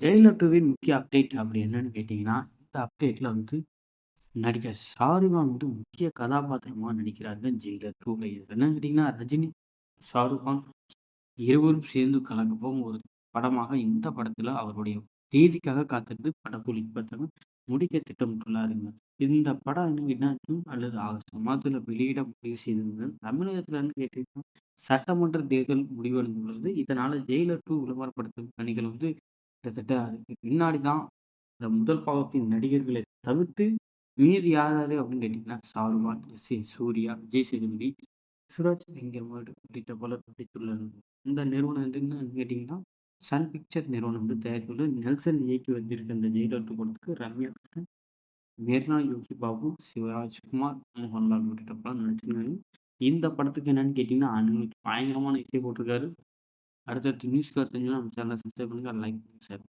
Jailer 2வின் முக்கிய update அப்படி என்னன்னு கேட்டீங்கன்னா, இந்த அப்டேட்ல வந்து நடிகர் ஷாருக்கான் வந்து முக்கிய கதாபாத்திரமா நடிக்கிறாருங்க ஜெயிலர் 2ல. இது என்னன்னு கேட்டீங்கன்னா, ரஜினி, ஷாருக்கான் இருவரும் சேர்ந்து கலக்கப்போகும் ஒரு படமாக இந்த படத்துல அவருடைய தேதிக்காக காத்திருந்து படக்குழு இப்ப முடிக்க திட்டமிட்டுள்ளாருங்க. இந்த படம் என்ன கேட்டீங்கன்னா, ஜூன் அல்லது ஆகஸ்ட் மாதத்துல வெளியிட முடிவு செய்திருந்தது. தமிழகத்துல இருந்து கேட்டீங்கன்னா, சட்டமன்ற தேர்தல் முடிவடைந்துள்ளது. இதனால ஜெயிலர் 2 விளம்பரப்படுத்தும் பணிகள் வந்து கிட்டத்தட்ட அதுக்கு பின்னாடி தான் இந்த முதல் பாகத்தின் நடிகர்களை தவிர்த்து மீதி யார் யாரு அப்படின்னு கேட்டீங்கன்னா, ஷாருக்கான், எஸ்.ஏ. சூர்யா, விஜய் சேதுபதி, சுராஜ் வெங்கர்மேடு உள்ளிட்ட பலர் நடித்துள்ளனர். இந்த நிறுவனம் வந்து என்னன்னு கேட்டீங்கன்னா, சன் பிக்சர் நிறுவனம் வந்து தயாரித்துள்ள நெல்சன் இயக்கி வந்திருக்க இந்த ஜெயிலர் 2 படத்துக்கு ரம்யா கிருஷ்ணன், மேர்னா யோகி பாபு, சிவராஜ்குமார், மோகன்லால் உள்ளிட்ட பலர் நடிச்சிருக்காங்க. இந்த படத்துக்கு என்னன்னு கேட்டீங்கன்னா, அனிருத் பயங்கரமான இசை போட்டிருக்காரு. அடுத்தடுத்து நியூஸ்க்கு தெரிஞ்சுன்னா நம்ம சேனலை சப்ஸ்கிரைப் பண்ணுங்க, லைக் பண்ணுங்க, ஷேர்